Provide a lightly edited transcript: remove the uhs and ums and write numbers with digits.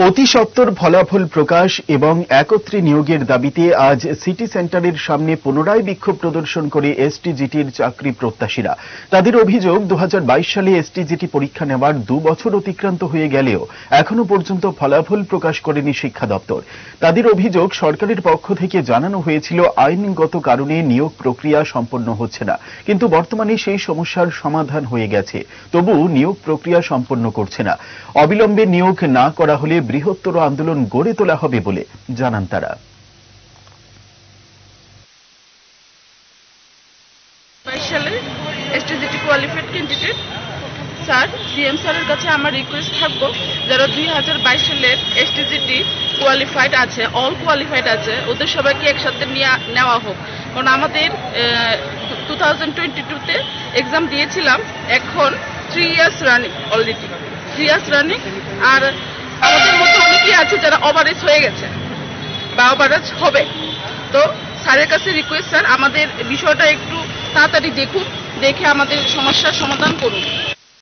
অতি সত্বর ফলাফল প্রকাশ এবং একত্রে নিয়োগের দাবিতে আজ সিটি সেন্টারের সামনে পুনরায় বিক্ষোভ প্রদর্শন করে এসটিজিটির চাকরি প্রত্যাশীরা। তাদের অভিযোগ 2022 সালে এসটিজিটি পরীক্ষা নেওয়ার 2 বছর অতিক্রান্ত হয়ে গেলেও এখনো পর্যন্ত ফলাফল প্রকাশ করেনি শিক্ষা দপ্তর। তাদের অভিযোগ, সরকারের পক্ষ থেকে জানানো হয়েছিল আইনগত কারণে নিয়োগ প্রক্রিয়া সম্পন্ন হচ্ছে না, কিন্তু বর্তমানে সেই সমস্যার সমাধান হয়ে গেছে, তবু নিয়োগ প্রক্রিয়া সম্পন্ন করছে না। অবিলম্বে নিয়োগ না করা হলে বৃহত্তর আন্দোলন গড়ে তোলা হবে বলে জানান তারা। STGT qualified candidate sir, CM স্যারের কাছে আমার রিকোয়েস্ট থাকবো, যারা 2022 সালের এসটিজিটি কোয়ালিফাইড আছে, অল কোয়ালিফাইড আছে, ওদের সবাইকে একসাথে নেওয়া হোক। কারণ আমাদের 2022-তে এক্সাম দিয়েছিলাম, এখন 3 years running, already 3 years running. আর আমাদের মধ্যে অনেকেই আছে যারা ওভারেজ হয়ে গেছে বা ওভারেজ হবে। তো স্যারের কাছে রিকোয়েস্ট, স্যার আমাদের বিষয়টা একটু তাড়াতাড়ি দেখুন, দেখে আমাদের সমস্যার সমাধান করুন।